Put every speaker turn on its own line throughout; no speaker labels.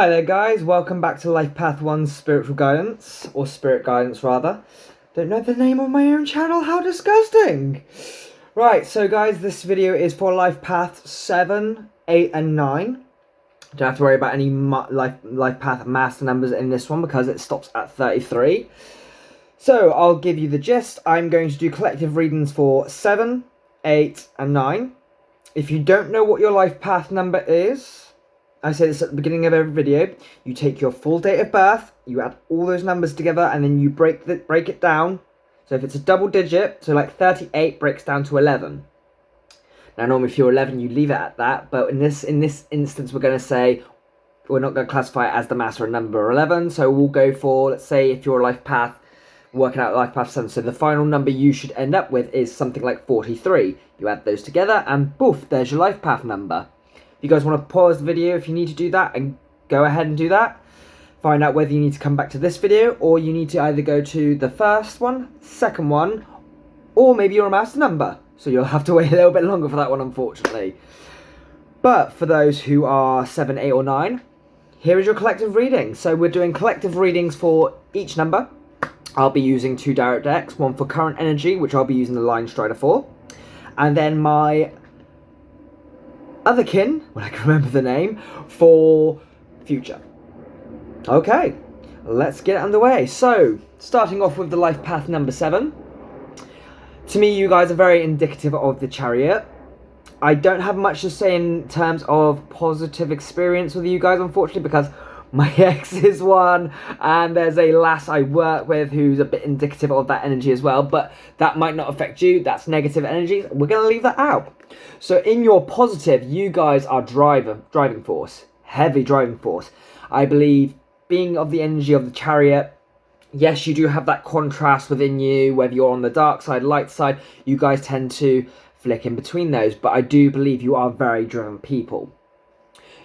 Hi there guys, welcome back to Life Path 1's Spiritual Guidance, or Spirit Guidance rather. Don't know the name of my own channel, how disgusting! Right, so guys, this video is for Life Path 7, 8 and 9. Don't have to worry about any life Path master numbers in this one because it stops at 33. So, I'll give you the gist. I'm going to do collective readings for 7, 8 and 9. If you don't know what your Life Path number is, I say this at the beginning of every video, you take your full date of birth, you add all those numbers together, and then you break it down. So if it's a double digit, so like 38 breaks down to 11. Now normally if you're 11, you leave it at that, but in this instance, we're going to say, we're not going to classify it as the master number 11, so we'll go for, let's say if you're a Life Path, working out Life Path 7, so the final number you should end up with is something like 43. You add those together, and poof, there's your Life Path number. You guys want to pause the video if you need to do that, and go ahead and do that. Find out whether you need to come back to this video, or you need to either go to the first one, second one, or maybe you're a master number. So you'll have to wait a little bit longer for that one, unfortunately. But for those who are 7, 8 or 9, here is your collective reading. So we're doing collective readings for each number. I'll be using 2 direct decks, one for current energy, which I'll be using the Line Strider for, and then my other kin, when I can remember the name, for future. Okay, let's get it underway. So, starting off with the Life Path number 7. To me, you guys are very indicative of the Chariot. I don't have much to say in terms of positive experience with you guys, unfortunately, because my ex is one, and there's a lass I work with who's a bit indicative of that energy as well, but that might not affect you. That's negative energy. We're going to leave that out. So in your positive, you guys are driving force, heavy driving force. I believe being of the energy of the Chariot, yes, you do have that contrast within you, whether you're on the dark side, light side, you guys tend to flick in between those, but I do believe you are very driven people.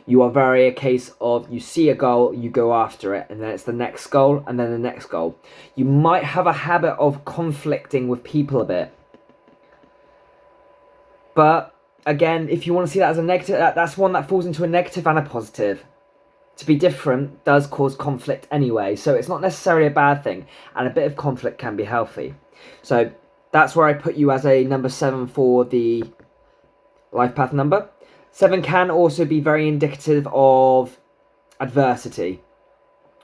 You are very a case of, you see a goal, you go after it, and then it's the next goal, and then the next goal. You might have a habit of conflicting with people a bit. But, again, if you want to see that as a negative, that's one that falls into a negative and a positive. To be different does cause conflict anyway, so it's not necessarily a bad thing, and a bit of conflict can be healthy. So, that's where I put you as a number 7 for the Life Path number. 7 can also be very indicative of adversity.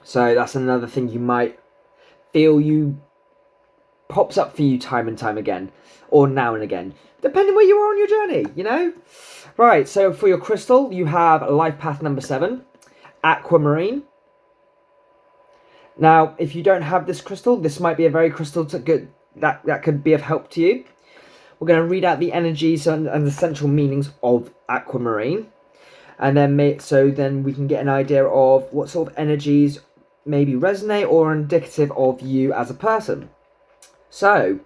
So that's another thing you might feel pops up for you time and time again. Or now and again. Depending where you are on your journey, you know? Right, so for your crystal, you have Life Path number 7. Aquamarine. Now, if you don't have this crystal, this might be a very crystal that could be of help to you. We're going to read out the energies and the essential meanings of aquamarine, and then then we can get an idea of what sort of energies maybe resonate or are indicative of you as a person. So,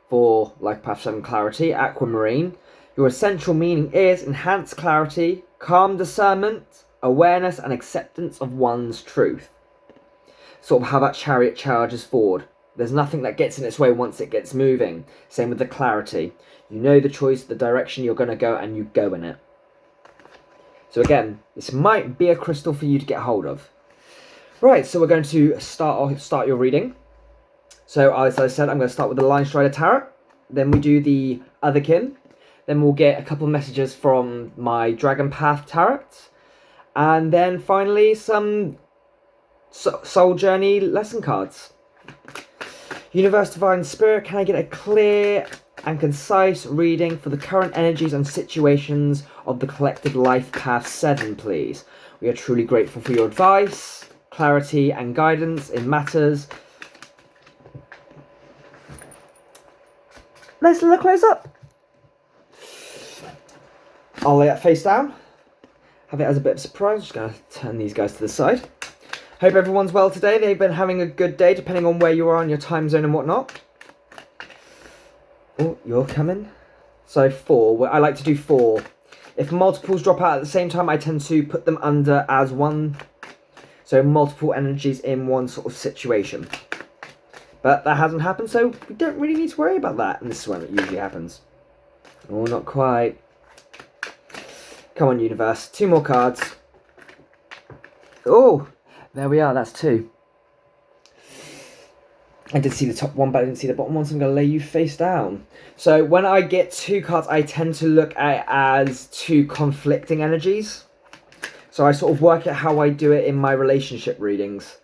for Life Path 7 clarity, aquamarine, your essential meaning is enhanced clarity, calm discernment, awareness and acceptance of one's truth. Sort of how that chariot charges forward. There's nothing that gets in its way once it gets moving. Same with the clarity. You know the choice, the direction you're going to go, and you go in it. So again, this might be a crystal for you to get hold of. Right, so we're going to start your reading. So as I said, I'm going to start with the Line Strider Tarot. Then we do the Other Kin. Then we'll get a couple of messages from my Dragon Path Tarot. And then finally some Soul Journey lesson cards. Universe, Divine Spirit, can I get a clear and concise reading for the current energies and situations of the collective Life Path 7, please? We are truly grateful for your advice, clarity and guidance in matters. Let's look close up. I'll lay that face down. Have it as a bit of a surprise. Just going to turn these guys to the side. Hope everyone's well today. They've been having a good day, depending on where you are on your time zone and whatnot. Oh, you're coming. So 4. I like to do 4. If multiples drop out at the same time, I tend to put them under as 1. So multiple energies in one sort of situation. But that hasn't happened, so we don't really need to worry about that. And this is when it usually happens. Oh, not quite. Come on, universe. 2 more cards. Oh, there we are. That's 2. I did see the top one, but I didn't see the bottom one, so I'm going to lay you face down. So when I get 2 cards, I tend to look at it as 2 conflicting energies. So I sort of work out how I do it in my relationship readings,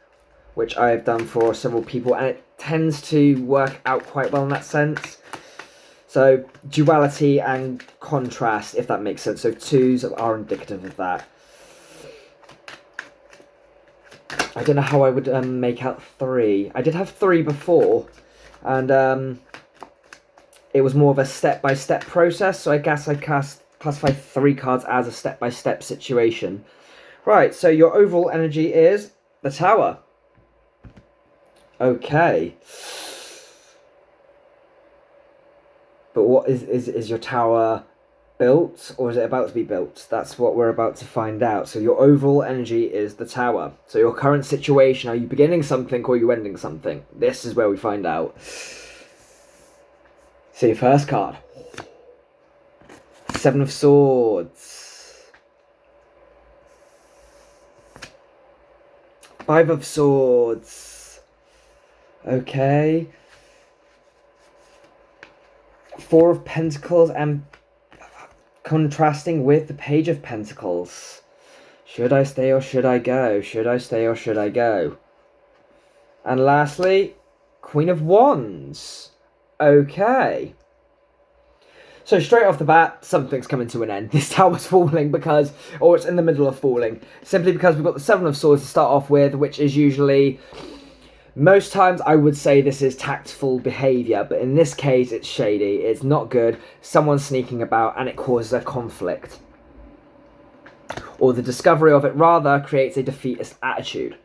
which I've done for several people, and it tends to work out quite well in that sense. So duality and contrast, if that makes sense. So 2s are indicative of that. I don't know how I would make out 3. I did have 3 before, and it was more of a step-by-step process, so I guess I classify 3 cards as a step-by-step situation. Right, so your overall energy is the Tower. Okay. But what is your tower built, or is it about to be built? That's what we're about to find out. So your overall energy is the Tower. So your current situation, are you beginning something or are you ending something? This is where we find out. So your first card. 7 of Swords. 5 of Swords. Okay. 4 of Pentacles, and contrasting with the Page of Pentacles. Should I stay or should I go? Should I stay or should I go? And lastly, Queen of Wands. Okay. So straight off the bat, something's coming to an end. This tower's falling because, or it's in the middle of falling, simply because we've got the 7 of Swords to start off with, which is usually, most times I would say this is tactful behaviour, but in this case it's shady, it's not good, someone's sneaking about and it causes a conflict. Or the discovery of it rather creates a defeatist attitude.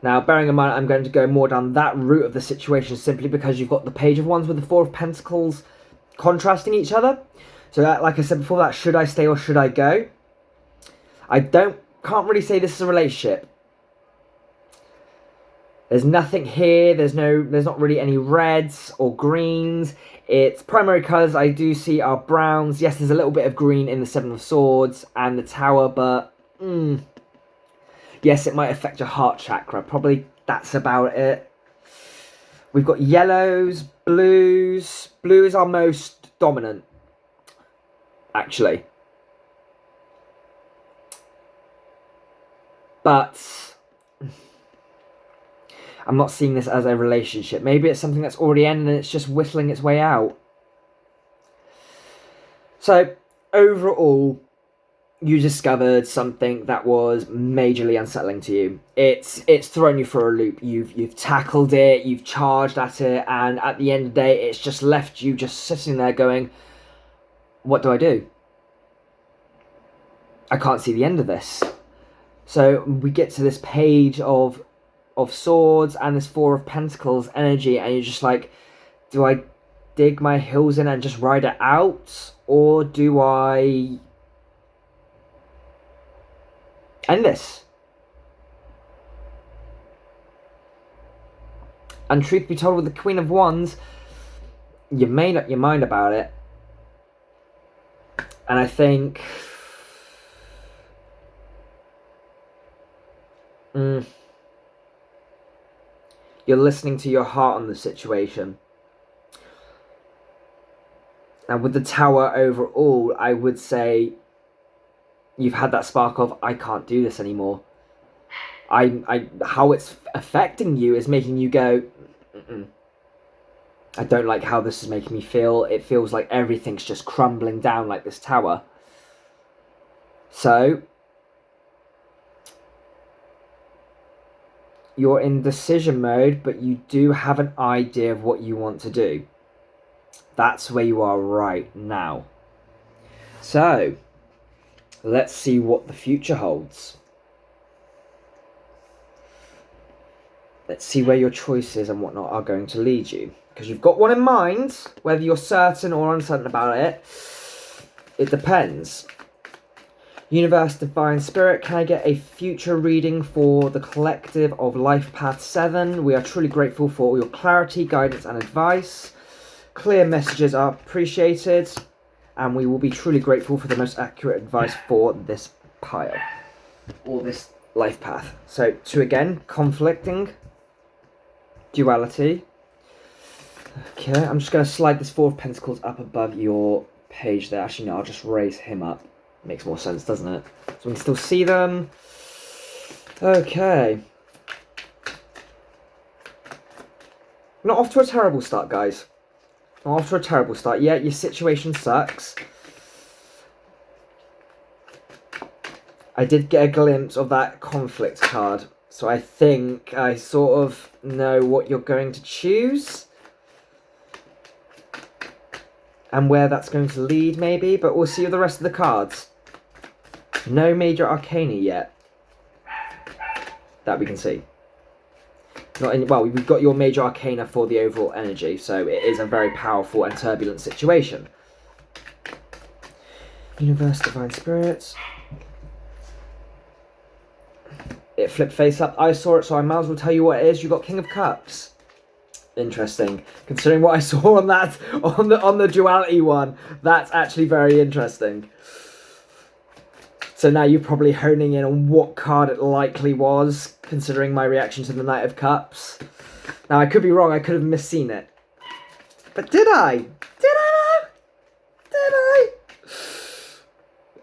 Now, bearing in mind I'm going to go more down that route of the situation simply because you've got the Page of Wands with the 4 of Pentacles contrasting each other. So that, like I said before, that should I stay or should I go? I can't really say this is a relationship. There's nothing here, there's not really any reds or greens. Its primary colours I do see are browns. Yes, there's a little bit of green in the 7 of Swords and the Tower, but yes, it might affect your heart chakra. Probably that's about it. We've got yellows, blues. Blue is our most dominant, actually. But I'm not seeing this as a relationship. Maybe it's something that's already ended and it's just whistling its way out. So, overall, you discovered something that was majorly unsettling to you. It's thrown you for a loop. You've tackled it, you've charged at it, and at the end of the day, it's just left you just sitting there going, what do I do? I can't see the end of this. So we get to this Page of Swords and this 4 of Pentacles energy, and you're just like, do I dig my heels in and just ride it out, or do I end this? And truth be told, with the Queen of Wands, you made up your mind about it, and I think you're listening to your heart on the situation. And with the Tower overall, I would say you've had that spark of, I can't do this anymore. How it's affecting you is making you go, I don't like how this is making me feel. It feels like everything's just crumbling down like this Tower. So you're in decision mode, but you do have an idea of what you want to do. That's where you are right now. So let's see what the future holds. Let's see where your choices and whatnot are going to lead you. Because you've got one in mind, whether you're certain or uncertain about it, it depends. Universe, Divine Spirit, can I get a future reading for the collective of Life Path 7? We are truly grateful for all your clarity, guidance and advice. Clear messages are appreciated, and we will be truly grateful for the most accurate advice for this pile. Or this life path. So 2 again, conflicting, duality. Okay, I'm just going to slide this 4 of Pentacles up above your page there. Actually, no, I'll just raise him up. Makes more sense, doesn't it? So we can still see them. Okay. Not off to a terrible start, guys. Not off to a terrible start. Yeah, your situation sucks. I did get a glimpse of that conflict card. So I think I sort of know what you're going to choose. And where that's going to lead, maybe. But we'll see the rest of the cards. No major arcana yet. That we can see. Not in, well, we've got your major arcana for the overall energy. So it is a very powerful and turbulent situation. Universe, Divine Spirits. It flipped face up. I saw it, so I might as well tell you what it is. You got King of Cups. Interesting. Considering what I saw on that, on the duality one, that's actually very interesting. So now you're probably honing in on what card it likely was, considering my reaction to the Knight of Cups. Now I could be wrong. I could have misseen it. But did I? Did I know? Did I?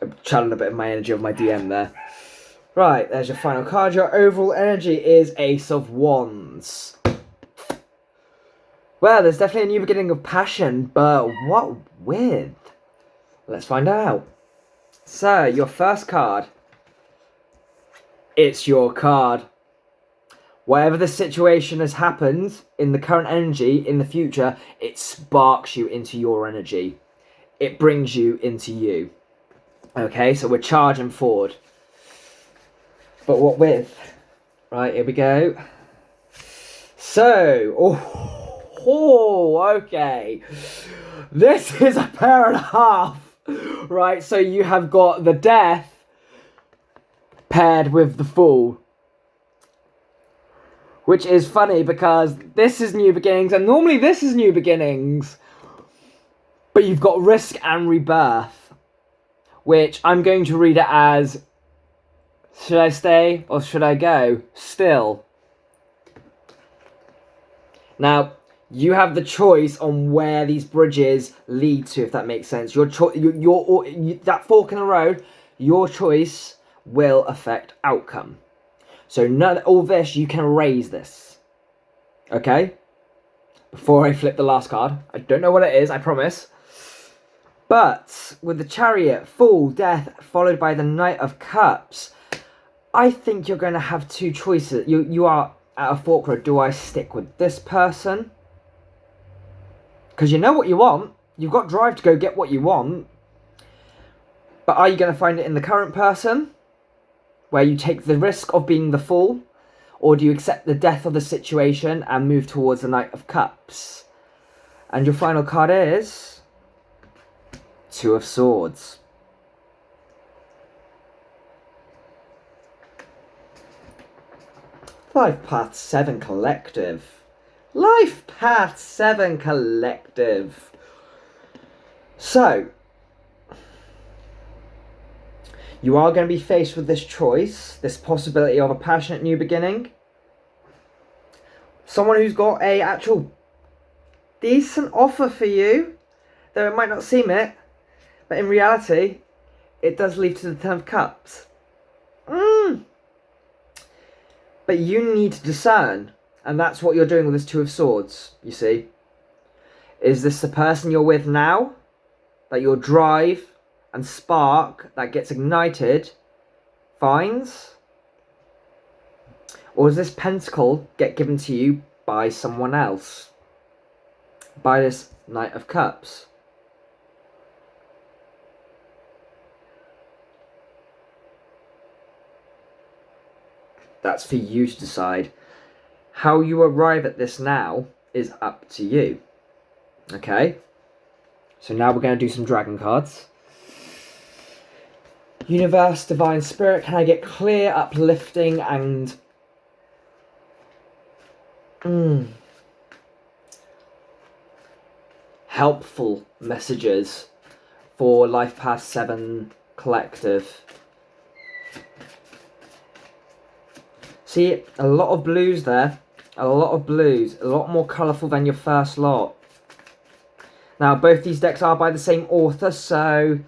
I'm channeling a bit of my energy of my DM there. Right, there's your final card. Your overall energy is Ace of Wands. Well, there's definitely a new beginning of passion, but what with? Let's find out. So, your first card. It's your card. Whatever the situation has happened in the current energy, in the future, it sparks you into your energy. It brings you into you. Okay, so we're charging forward. But what with? Right, here we go. So, okay. This is a pair and a half. Right, so you have got the Death paired with the Fool. Which is funny because this is new beginnings, and normally this is new beginnings. But you've got Risk and Rebirth. Which I'm going to read it as, should I stay or should I go? Still. Now, you have the choice on where these bridges lead to, if that makes sense. That fork in the road, your choice will affect outcome. So all this, you can erase this. Okay? Before I flip the last card. I don't know what it is, I promise. But with the Chariot, Fool, Death, followed by the Knight of Cups, I think you're going to have 2 choices. You are at a fork road. Do I stick with this person? Because you know what you want. You've got drive to go get what you want. But are you going to find it in the current person? Where you take the risk of being the Fool? Or do you accept the death of the situation and move towards the Knight of Cups? And your final card is 2 of Swords. Life Path 7 Collective. Life Path 7 Collective. So, you are going to be faced with this choice, this possibility of a passionate new beginning. Someone who's got a actual decent offer for you, though it might not seem it, but in reality, it does lead to the Ten of Cups. But you need to discern, and that's what you're doing with this 2 of Swords, you see. Is this the person you're with now? That your drive and spark that gets ignited finds? Or does this pentacle get given to you by someone else? By this Knight of Cups? That's for you to decide. How you arrive at this now is up to you. Okay? So now we're going to do some dragon cards. Universe, Divine Spirit, can I get clear, uplifting, and helpful messages for Life Path 7 Collective? See, a lot of blues there. A lot of blues. A lot more colourful than your first lot. Now, both these decks are by the same author, so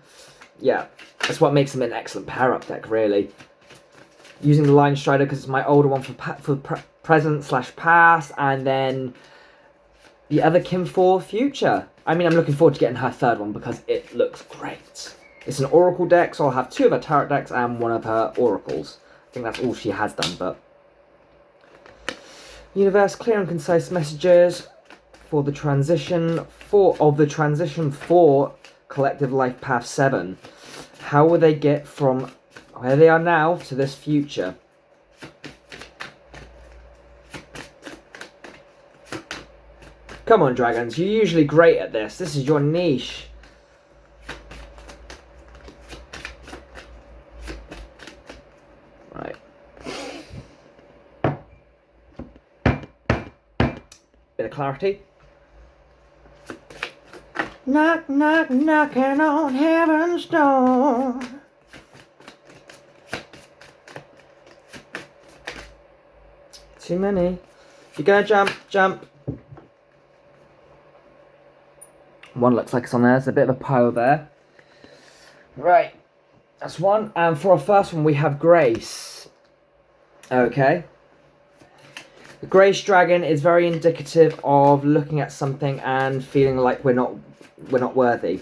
yeah, that's what makes them an excellent pair-up deck, really. Using the Line Strider because it's my older one for present/past, and then the other Kim for future. I mean, I'm looking forward to getting her third one because it looks great. It's an Oracle deck, so I'll have 2 of her Tarot decks and 1 of her Oracles. I think that's all she has done, but... Universe, clear and concise messages for the transition for Collective Life Path 7. How will they get from where they are now to this future? Come on, dragons, you're usually great at this. This is your niche. Right. Bit of clarity. Knock, knock, knocking on heaven's door. Too many. If you're gonna jump, jump. One looks like it's on there. There's a bit of a pile there. Right. That's one. And for our first one, we have Grace. Okay. The Grace Dragon is very indicative of looking at something and feeling like we're not worthy.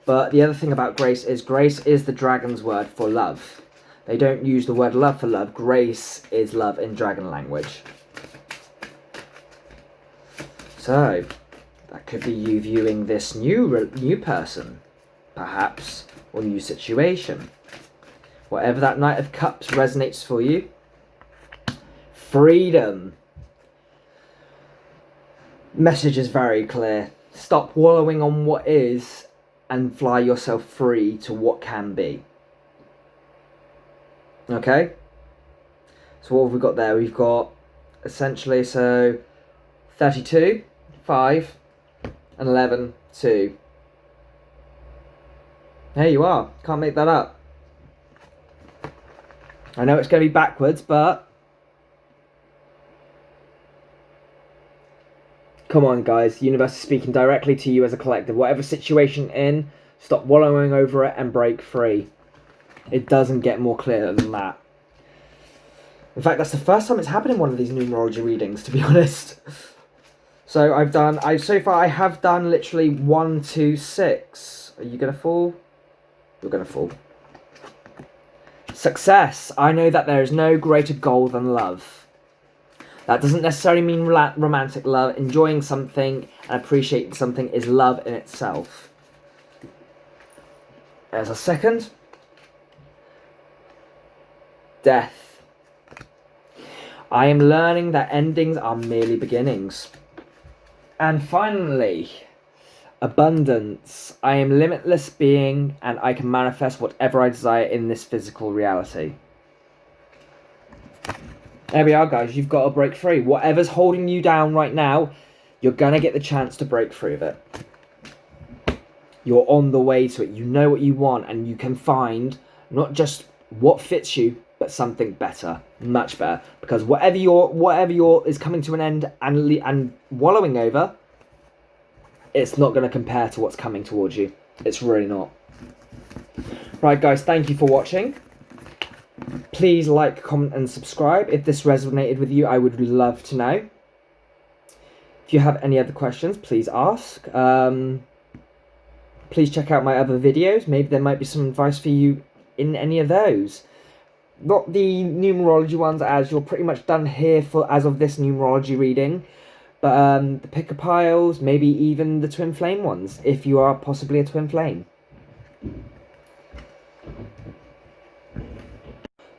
But the other thing about Grace is the dragon's word for love. They don't use the word love for love. Grace is love in dragon language. So, that could be you viewing this new person, perhaps, or new situation. Whatever that Knight of Cups resonates for you. Freedom. Message is very clear. Stop wallowing on what is and fly yourself free to what can be. Okay? So what have we got there? We've got essentially, so 32, 5, and 11, 2. There you are. Can't make that up. I know it's going to be backwards, but come on, guys. The universe is speaking directly to you as a collective. Whatever situation you're in, stop wallowing over it and break free. It doesn't get more clear than that. In fact, that's the first time it's happened in one of these numerology readings, to be honest. So so far I have done literally 1, 2, 6. Are you going to fall? You're going to fall. Success. I know that there is no greater goal than love. That doesn't necessarily mean romantic love. Enjoying something and appreciating something is love in itself. There's a second. Death. I am learning that endings are merely beginnings. And finally, abundance. I am limitless being and I can manifest whatever I desire in this physical reality. There we are, guys. You've got to break free. Whatever's holding you down right now, you're going to get the chance to break free of it. You're on the way to it. You know what you want, and you can find not just what fits you, but something better, much better. Because whatever is coming to an end and wallowing over, it's not going to compare to what's coming towards you. It's really not. Right, guys. Thank you for watching. Please like, comment, and subscribe. If this resonated with you, I would love to know. If you have any other questions, please ask. Please check out my other videos. Maybe there might be some advice for you in any of those. Not the numerology ones, as you're pretty much done here as of this numerology reading. But the picker piles, maybe even the twin flame ones, if you are possibly a twin flame.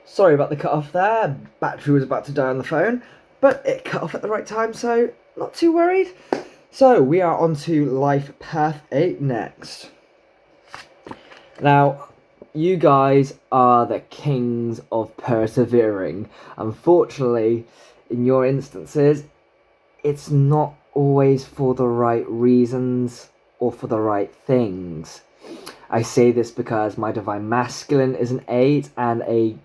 Sorry about the cut off there. Battery was about to die on the phone, but it cut off at the right time, so not too worried. So we are on to Life Path 8 next. Now, you guys are the kings of persevering. Unfortunately, in your instances, it's not always for the right reasons or for the right things. I say this because my Divine Masculine is an 8 and a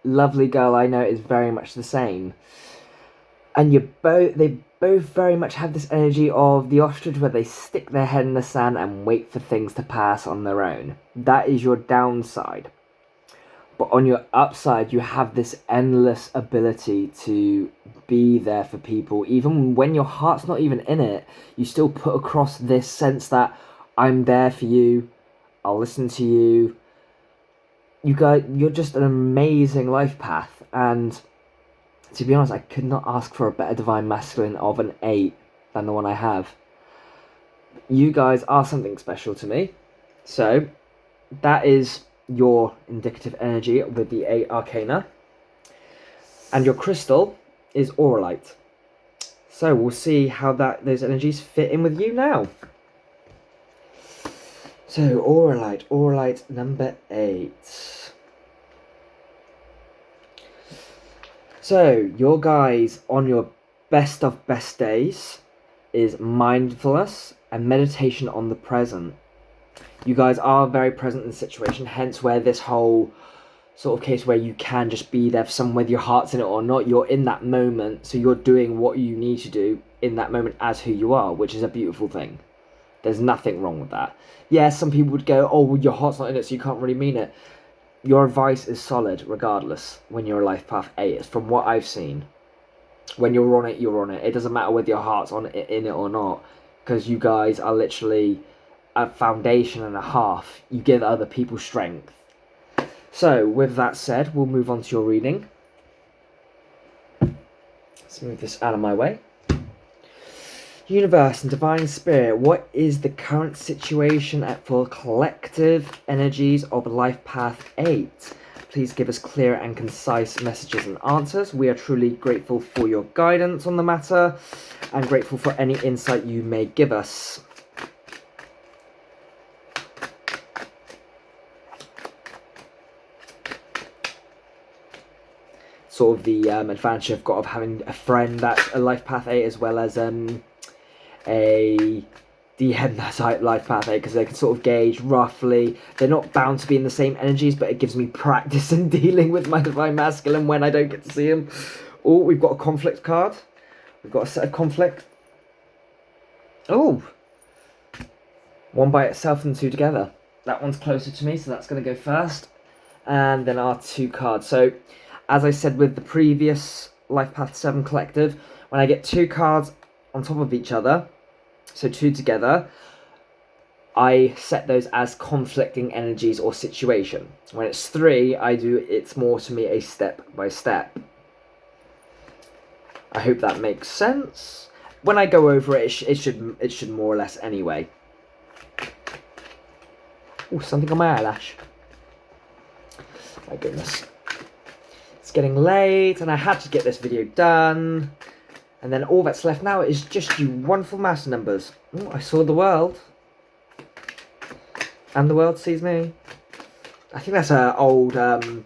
lovely girl I know is very much the same. And they both very much have this energy of the ostrich where they stick their head in the sand and wait for things to pass on their own. That is your downside. But on your upside, you have this endless ability to be there for people. Even when your heart's not even in it, you still put across this sense that I'm there for you, I'll listen to you. You're just an amazing life path. And to be honest, I could not ask for a better divine masculine of an 8 than the one I have. You guys are something special to me. So, that is your indicative energy with the 8 arcana. And your crystal is auralite. So, we'll see how those energies fit in with you now. So, auralite number 8. So, your guys on your best of best days is mindfulness and meditation on the present. You guys are very present in the situation, hence where this whole sort of case where you can just be there for someone whether your heart's in it or not. You're in that moment, so you're doing what you need to do in that moment as who you are, which is a beautiful thing. There's nothing wrong with that. Yes, some people would go, oh, well, your heart's not in it, so you can't really mean it. Your advice is solid, regardless, when you're a life path 8. From what I've seen. When you're on it, you're on it. It doesn't matter whether your heart's in it or not. Because you guys are literally a foundation and a half. You give other people strength. So, with that said, we'll move on to your reading. Let's move this out of my way. Universe and Divine Spirit, what is the current situation for collective energies of Life Path 8? Please give us clear and concise messages and answers. We are truly grateful for your guidance on the matter and grateful for any insight you may give us. Sort of the advantage I've got of having a friend that's a Life Path 8 as well as a DM that's Life Path 8, because they can sort of gauge roughly. They're not bound to be in the same energies, but it gives me practice in dealing with my Divine Masculine when I don't get to see him. Oh, we've got a conflict card. We've got a set of conflict. Oh, one by itself and two together. That one's closer to me, so that's going to go first. And then our 2 cards. So, as I said with the previous Life Path 7 collective, when I get 2 cards on top of each other, so 2 together, I set those as conflicting energies or situation. When it's 3, it's more to me a step by step. I hope that makes sense. When I go over it, it should more or less anyway. Oh, something on my eyelash. My goodness. It's getting late and I had to get this video done. And then all that's left now is just you wonderful master numbers. Oh, I saw the world. And the world sees me. I think that's an old... You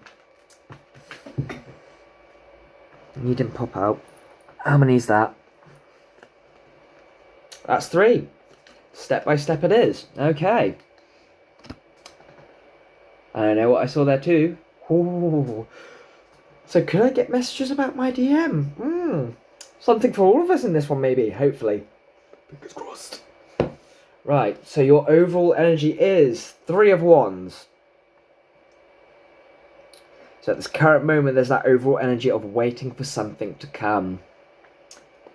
didn't pop out. How many is that? That's 3. Step by step it is. Okay. I don't know what I saw there too. Ooh. So could I get messages about my DM? Something for all of us in this one, maybe. Hopefully. Fingers crossed. Right, so your overall energy is 3 of Wands. So at this current moment, there's that overall energy of waiting for something to come.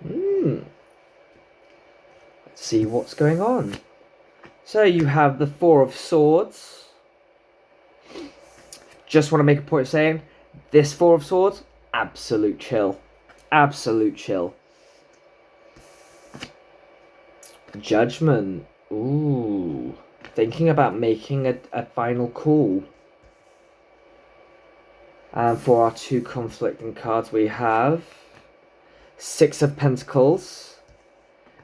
Let's see what's going on. So you have the 4 of Swords. Just want to make a point of saying, this 4 of Swords, absolute chill. Absolute chill. Judgment. Ooh. Thinking about making a final call. And for our 2 conflicting cards, we have 6 of Pentacles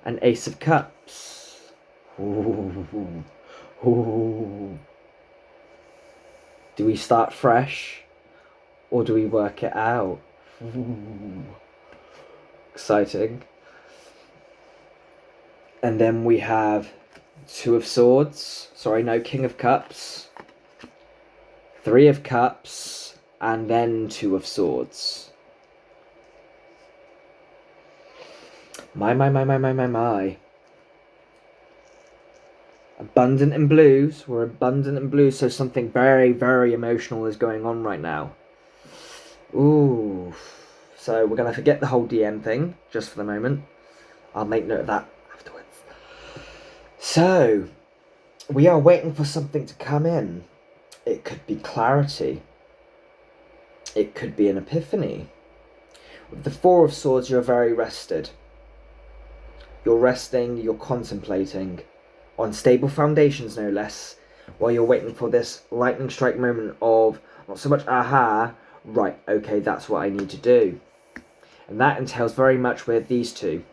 and Ace of Cups. Ooh. Ooh. Do we start fresh or do we work it out? Ooh. Exciting. And then we have 2 of Swords. Sorry, no, King of Cups. 3 of Cups. and then Two of Swords. My. Abundant in blues. We're abundant in blues, so something very, very emotional is going on right now. Ooh. So we're going to forget the whole DM thing, just for the moment. I'll make note of that afterwards. So, we are waiting for something to come in. It could be clarity. It could be an epiphany. With the Four of Swords, you're very rested. You're resting, you're contemplating. On stable foundations, no less. While you're waiting for this lightning strike moment of, not so much aha, right, okay, that's what I need to do. And that entails very much with these two.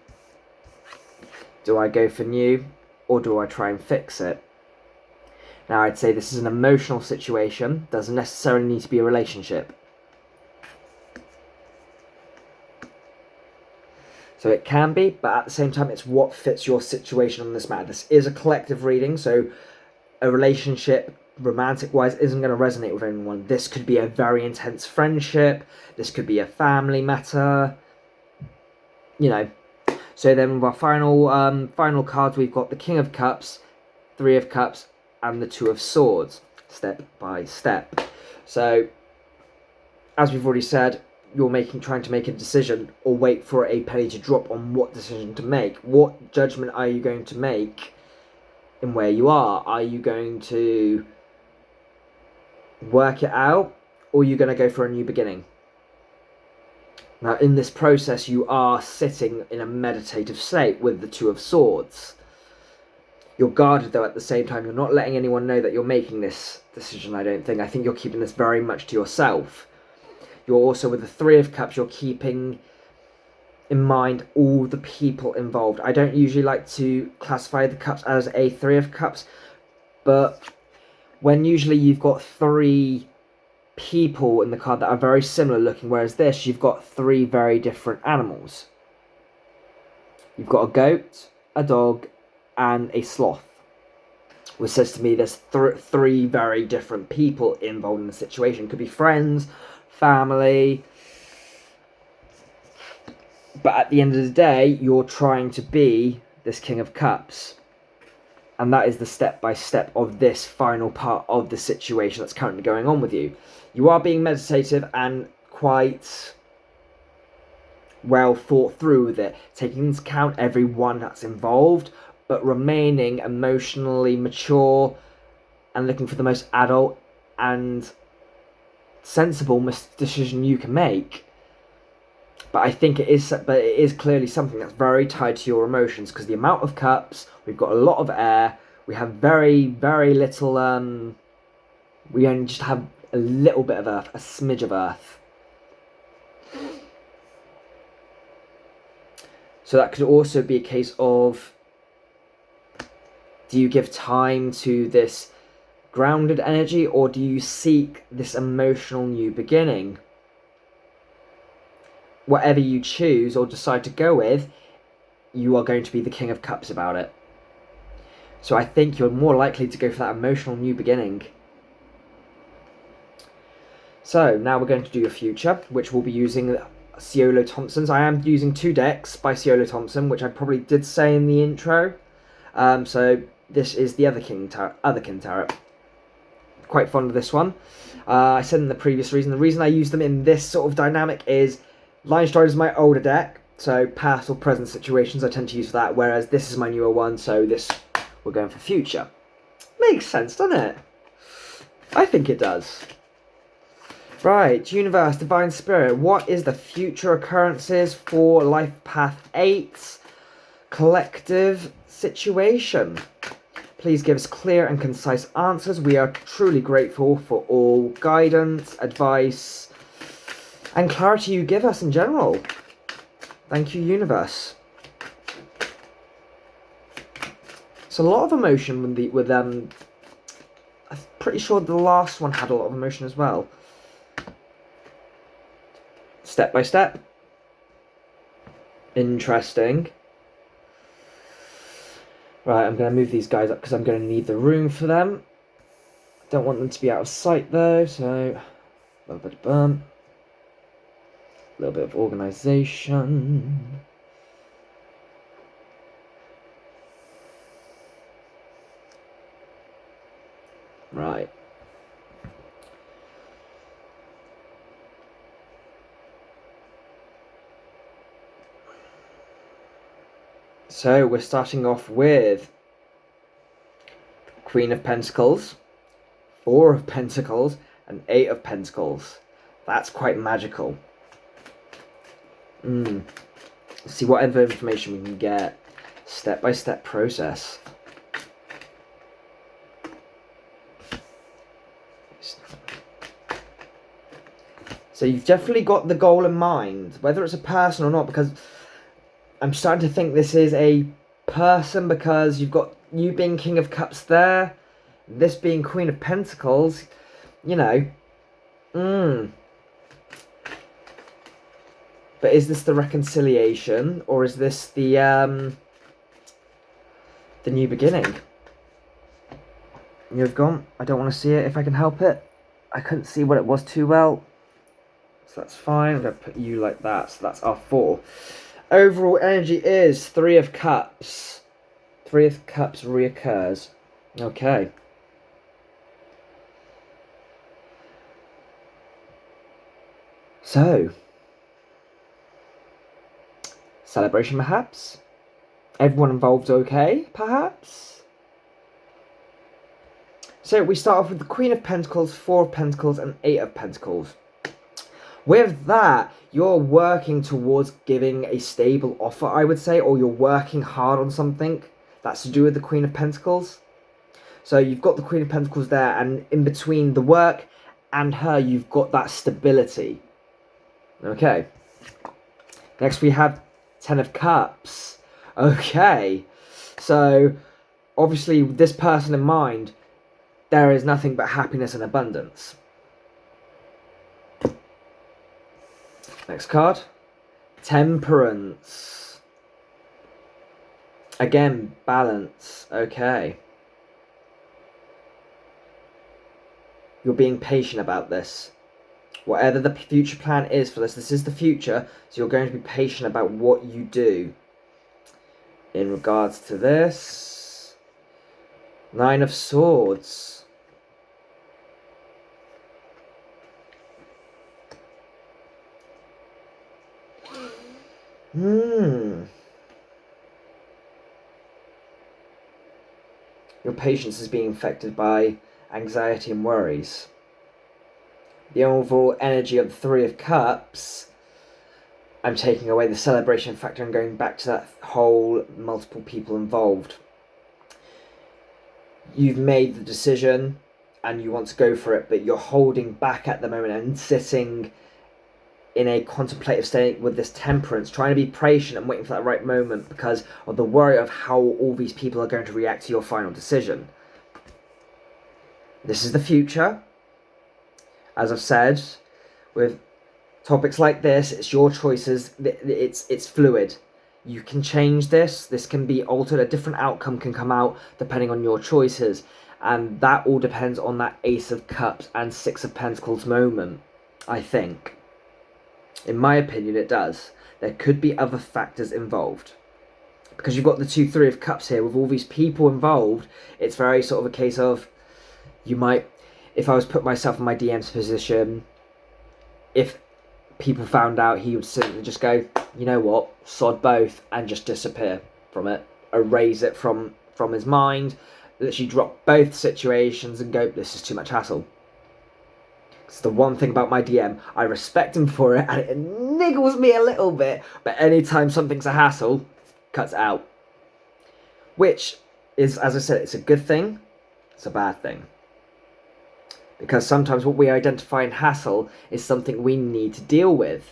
Do I go for new, or do I try and fix it? Now, I'd say this is an emotional situation. Doesn't necessarily need to be a relationship. So it can be, but at the same time, it's what fits your situation on this matter. This is a collective reading, so a relationship, romantic-wise, isn't going to resonate with anyone. This could be a very intense friendship. This could be a family matter. You know. So then with our final cards, we've got the King of Cups, Three of Cups, and the Two of Swords, step by step. So, as we've already said, you're trying to make a decision, or wait for a penny to drop on what decision to make. What judgment are you going to make in where you are? Are you going to work it out, or are you going to go for a new beginning? Now, in this process, you are sitting in a meditative state with the Two of Swords. You're guarded, though, at the same time. You're not letting anyone know that you're making this decision, I don't think. I think you're keeping this very much to yourself. You're also, with the Three of Cups, you're keeping in mind all the people involved. I don't usually like to classify the cups as a Three of Cups, but when usually you've got three people in the card that are very similar looking, whereas this, you've got three very different animals. You've got a goat, a dog, and a sloth, which says to me there's three very different people involved in the situation. Could be friends, family, but at the end of the day, you're trying to be this King of Cups, and that is the step-by-step of this final part of the situation that's currently going on with you. You are being meditative and quite well thought through with it, taking into account everyone that's involved, but remaining emotionally mature and looking for the most adult and sensible decision you can make. But I think it is clearly something that's very tied to your emotions, because the amount of cups, we've got a lot of air, we have very, very little, we only just have a little bit of earth, a smidge of earth. So that could also be a case of, do you give time to this grounded energy, or do you seek this emotional new beginning? Whatever you choose or decide to go with, you are going to be the King of Cups about it. So I think you're more likely to go for that emotional new beginning. So now we're going to do your future, which we'll be using Ciolo Thompson's. I am using 2 decks by Ciolo Thompson, which I probably did say in the intro. So this is the Otherkin Tarot. Quite fond of this one. I said in the previous reason, the reason I use them in this sort of dynamic is Line Strider is my older deck, so past or present situations I tend to use for that, whereas this is my newer one, so this we're going for future. Makes sense, doesn't it? I think it does. Right, Universe, Divine Spirit, what is the future occurrences for Life Path 8 collective situation? Please give us clear and concise answers. We are truly grateful for all guidance, advice, and clarity you give us in general. Thank you, Universe. It's a lot of emotion with I'm pretty sure the last one had a lot of emotion as well. Step by step. Interesting. Right, I'm going to move these guys up because I'm going to need the room for them. Don't want them to be out of sight though, so A little bit of organization. Right. So we're starting off with Queen of Pentacles, Four of Pentacles, and Eight of Pentacles. That's quite magical. Let's see what other information we can get. Step-by-step process. So you've definitely got the goal in mind, whether it's a person or not, because I'm starting to think this is a person, because you've got you being King of Cups there, this being Queen of Pentacles, you know. But is this the reconciliation, or is this the new beginning? You've gone. I don't want to see it if I can help it. I couldn't see what it was too well. So that's fine. I'm going to put you like that. So that's our 4. Overall energy is 3 of Cups. 3 of Cups reoccurs. Okay. So. Celebration perhaps? Everyone involved okay, perhaps? So we start off with the Queen of Pentacles, 4 of Pentacles, and 8 of Pentacles. With that, you're working towards giving a stable offer, I would say, or you're working hard on something that's to do with the Queen of Pentacles. So you've got the Queen of Pentacles there, and in between the work and her, you've got that stability. Okay. Next we have 10 of Cups. Okay. So, obviously, with this person in mind, there is nothing but happiness and abundance. Next card. Temperance. Again, balance. Okay. You're being patient about this. Whatever the future plan is for this is the future, so you're going to be patient about what you do. In regards to this, 9 of Swords. Your patience is being affected by anxiety and worries. The overall energy of the 3 of Cups, I'm taking away the celebration factor and going back to that whole multiple people involved. You've made the decision and you want to go for it, but you're holding back at the moment and sitting in a contemplative state with this temperance, trying to be patient and waiting for that right moment because of the worry of how all these people are going to react to your final decision. This is the future. As I've said, with topics like this, it's your choices. It's fluid. You can change this. This can be altered. A different outcome can come out depending on your choices. And that all depends on that Ace of Cups and 6 of Pentacles moment, I think. In my opinion, it does. There could be other factors involved. Because you've got the 2, 3 of Cups here with all these people involved, it's very sort of a case of, you might, if I was put myself in my DM's position, if people found out, he would simply just go, you know what, sod both, and just disappear from it, erase it from his mind, literally drop both situations and go, this is too much hassle. It's the one thing about my DM, I respect him for it, and it niggles me a little bit, but anytime something's a hassle, cuts it out. Which is, as I said, it's a good thing, it's a bad thing. Because sometimes what we identify in hassle is something we need to deal with.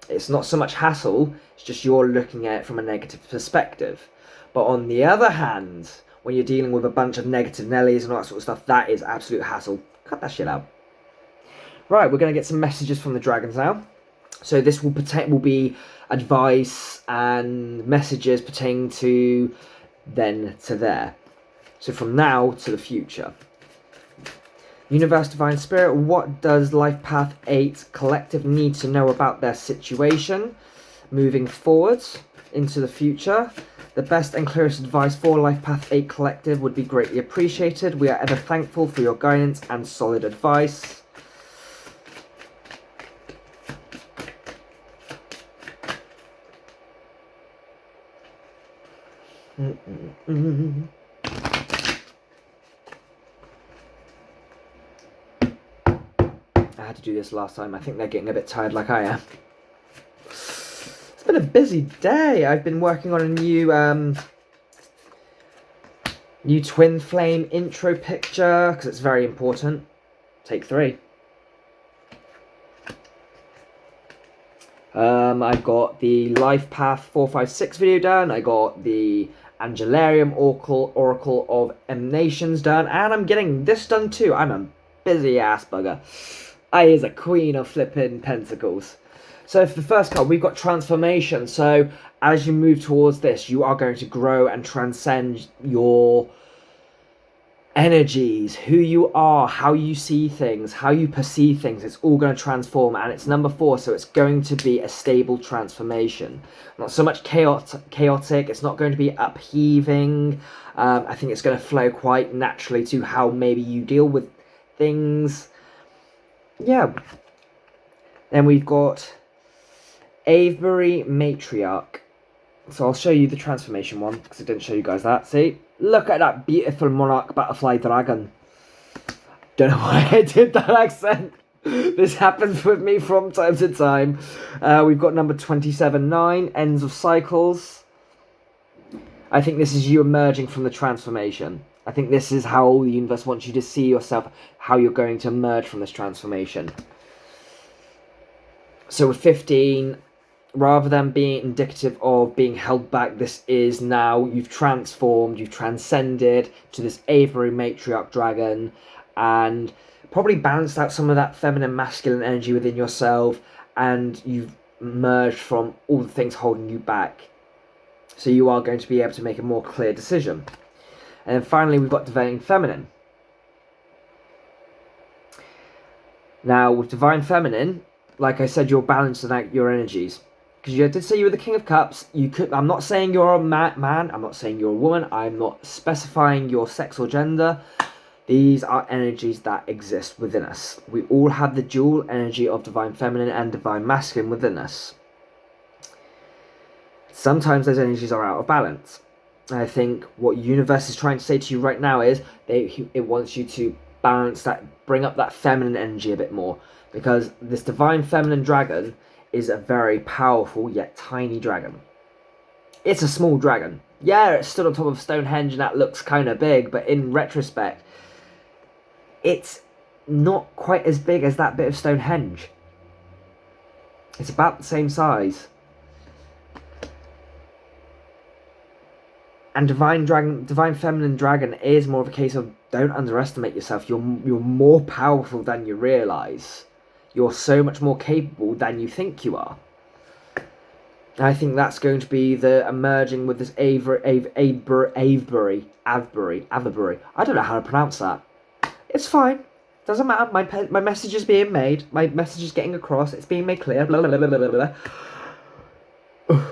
It's not so much hassle, it's just you're looking at it from a negative perspective. But on the other hand, when you're dealing with a bunch of negative Nellies and all that sort of stuff, that is absolute hassle. Cut that shit out. Right, we're going to get some messages from the dragons now. So this will be advice and messages pertaining to then to there. So from now to the future. Universe, Divine Spirit, what does Life Path 8 Collective need to know about their situation moving forwards into the future? The best and clearest advice for Life Path 8 Collective would be greatly appreciated. We are ever thankful for your guidance and solid advice. I had to do this last time. I think they're getting a bit tired like I am. It's been a busy day. I've been working on a new twin flame intro picture because it's very important. Take 3. I got the Life Path 456 video done. I got the Angelarium Oracle of Emanations done, and I'm getting this done too. I'm a busy ass bugger. I is a queen of flipping pentacles. So for the first card, we've got transformation. So as you move towards this, you are going to grow and transcend your energies, who you are, how you see things, how you perceive things. It's all going to transform, and it's number 4, so it's going to be a stable transformation. Not so much chaotic. It's not going to be upheaving. I think it's going to flow quite naturally to how maybe you deal with things. Yeah. Then we've got Avebury Matriarch. So I'll show you the transformation one, because I didn't show you guys that. See? Look at that beautiful monarch butterfly dragon. Don't know why I did that accent. This happens with me from time to time. We've got number 27-9, Ends of Cycles. I think this is you emerging from the transformation. I think this is how the universe wants you to see yourself, how you're going to emerge from this transformation. So with 15, rather than being indicative of being held back, this is now you've transformed, you've transcended to this Avebury Matriarch dragon, and probably balanced out some of that feminine masculine energy within yourself, and you've emerged from all the things holding you back. So you are going to be able to make a more clear decision. And then finally, we've got Divine Feminine. Now, with Divine Feminine, like I said, you're balancing out your energies. Because you did say you were the King of Cups. You could. I'm not saying you're a man. I'm not saying you're a woman. I'm not specifying your sex or gender. These are energies that exist within us. We all have the dual energy of Divine Feminine and Divine Masculine within us. Sometimes those energies are out of balance. I think what universe is trying to say to you right now is it wants you to balance that, bring up that feminine energy a bit more, because this Divine Feminine dragon is a very powerful yet tiny dragon. It's a small dragon. Yeah, it's stood on top of Stonehenge and that looks kind of big, but in retrospect, it's not quite as big as that bit of Stonehenge. It's about the same size. And Divine Feminine Dragon is more of a case of don't underestimate yourself. You're more powerful than you realise. You're so much more capable than you think you are. And I think that's going to be the emerging with this Avebury. I don't know how to pronounce that. It's fine. Doesn't matter. My message is being made. My message is getting across. It's being made clear. Blah, blah, blah, blah, blah, blah.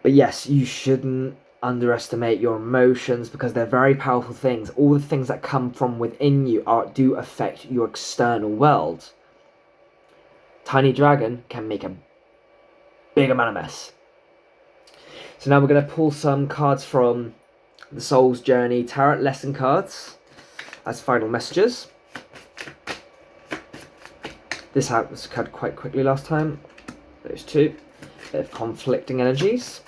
But yes, you shouldn't underestimate your emotions, because they're very powerful things. All the things that come from within you do affect your external world. Tiny dragon can make a big amount of mess. So now we're going to pull some cards from the Soul's Journey Tarot lesson cards as final messages. This was cut quite quickly last time. Those two. Bit of conflicting energies.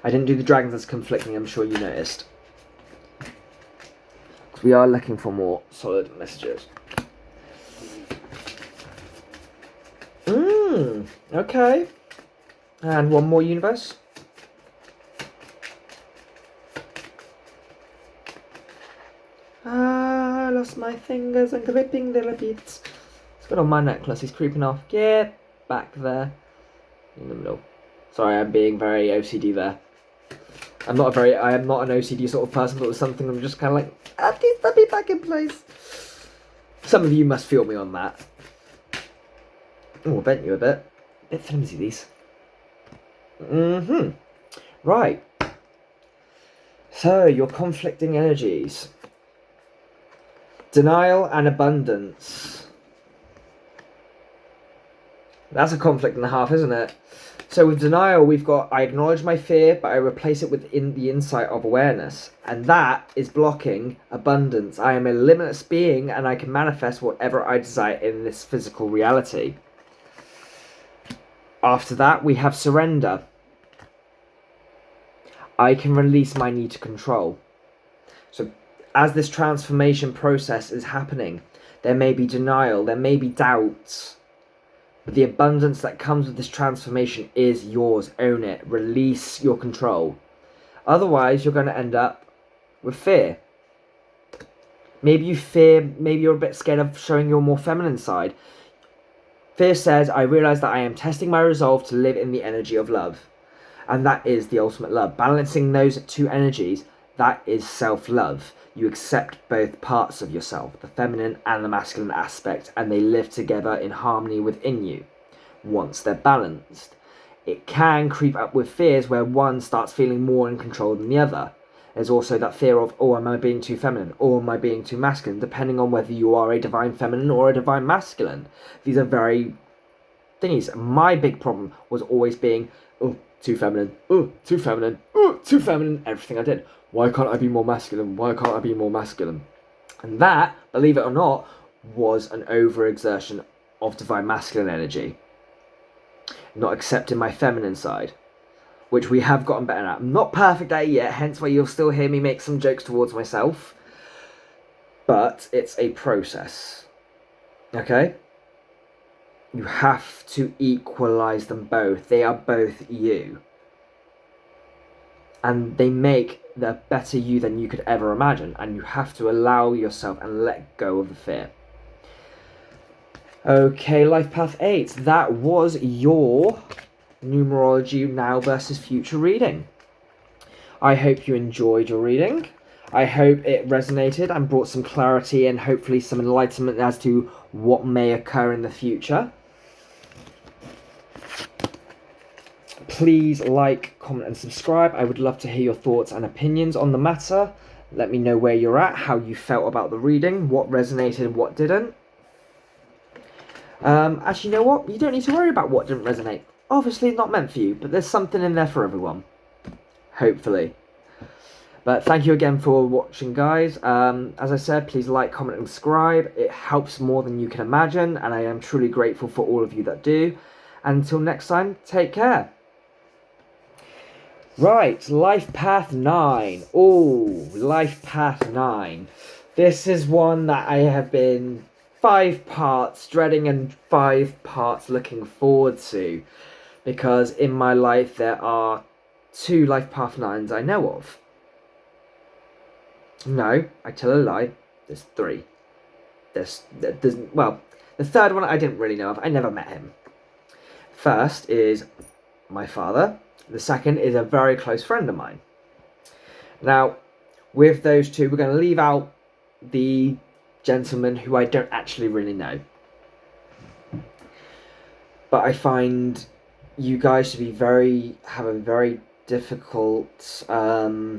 I didn't do the dragons as conflicting, I'm sure you noticed. Because we are looking for more solid messages. Okay. And one more universe. I lost my fingers and gripping the repeats. It's got on my necklace, he's creeping off. Get back there. In the middle. Sorry, I'm being very OCD there. I am not an OCD sort of person, but it was something I'm just kind of like, please let me back in place. Some of you must feel me on that. Oh, I bent you a bit. A bit flimsy, these. Right. So, your conflicting energies. Denial and abundance. That's a conflict and a half, isn't it? So with denial, we've got, I acknowledge my fear, but I replace it with the insight of awareness. And that is blocking abundance. I am a limitless being, and I can manifest whatever I desire in this physical reality. After that, we have surrender. I can release my need to control. So as this transformation process is happening, there may be denial, there may be doubts. But the abundance that comes with this transformation is yours. Own it. Release your control. Otherwise, you're going to end up with fear. Maybe you're a bit scared of showing your more feminine side. Fear says, I realize that I am testing my resolve to live in the energy of love. And that is the ultimate love. Balancing those two energies, that is self-love. You accept both parts of yourself, the feminine and the masculine aspect, and they live together in harmony within you once they're balanced. It can creep up with fears where one starts feeling more in control than the other. There's also that fear of, oh, am I being too feminine, or am I being too masculine, depending on whether you are a divine feminine or a divine masculine. These are very thingies. My big problem was always being, oh, too feminine, oh, too feminine, oh, too feminine, everything I did. Why can't I be more masculine? Why can't I be more masculine? And that, believe it or not, was an overexertion of divine masculine energy. Not accepting my feminine side, which we have gotten better at. I'm not perfect at it yet, hence why you'll still hear me make some jokes towards myself. But it's a process. Okay? You have to equalize them both. They are both you. And they make the better you than you could ever imagine. And you have to allow yourself and let go of the fear. Okay, Life Path 8. That was your Numerology Now versus Future reading. I hope you enjoyed your reading. I hope it resonated and brought some clarity and hopefully some enlightenment as to what may occur in the future. Please like, comment and subscribe. I would love to hear your thoughts and opinions on the matter. Let me know where you're at, how you felt about the reading, what resonated and what didn't. Actually, you know what? You don't need to worry about what didn't resonate. Obviously, it's not meant for you, but there's something in there for everyone. Hopefully. But thank you again for watching, guys. As I said, please like, comment and subscribe. It helps more than you can imagine, and I am truly grateful for all of you that do. And until next time, take care. Right, Life Path 9. Oh, Life Path 9. This is one that I have been 5 parts dreading and 5 parts looking forward to. Because in my life there are 2 Life Path 9s I know of. No, I tell a lie. There's 3. Well, the third one I didn't really know of. I never met him. First is my father. The second is a very close friend of mine. Now, with those 2, we're going to leave out the gentleman who I don't actually really know. But I find you guys to be have a very difficult how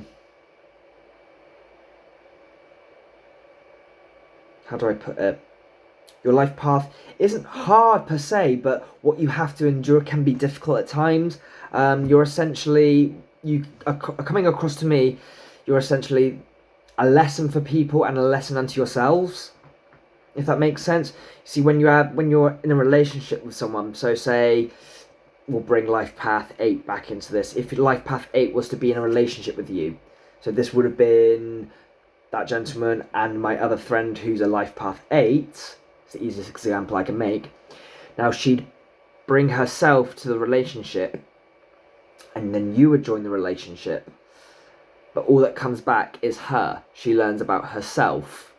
do I put it? Your life path isn't hard per se, but what you have to endure can be difficult at times. You're essentially, you are coming across to me, you're essentially a lesson for people and a lesson unto yourselves, if that makes sense. See, when you're in a relationship with someone, so say, we'll bring Life Path 8 back into this. If Life Path 8 was to be in a relationship with you, so this would have been that gentleman and my other friend who's a Life Path 8, it's the easiest example I can make. Now, she'd bring herself to the relationship, and then you would join the relationship, but all that comes back is her. She learns about herself.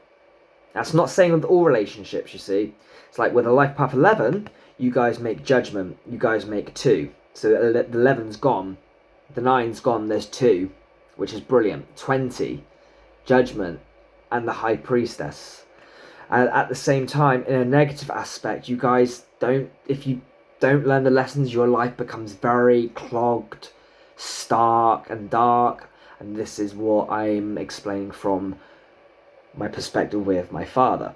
That's not saying with all relationships, you see. It's like with a Life Path 11, you guys make judgment, you guys make 2. So the 11's gone, the 9's gone, there's 2. which is brilliant. 20, Judgment, and the High Priestess. And at the same time, in a negative aspect, you guys don't, if you don't learn the lessons, your life becomes very clogged, stark and dark. And this is what I'm explaining from my perspective with my father.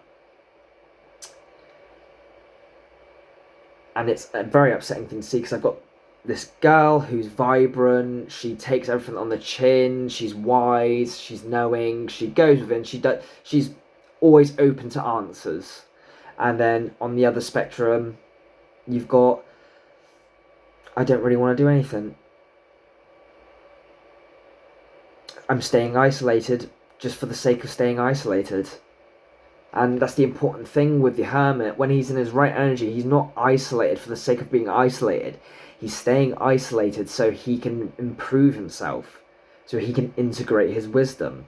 And it's a very upsetting thing to see, because I've got this girl who's vibrant, she takes everything on the chin, she's wise, she's knowing, she goes within, she's always open to answers. And then on the other spectrum, you've got, I don't really want to do anything. I'm staying isolated just for the sake of staying isolated. And that's the important thing with the hermit. When he's in his right energy, he's not isolated for the sake of being isolated. He's staying isolated so he can improve himself, so he can integrate his wisdom.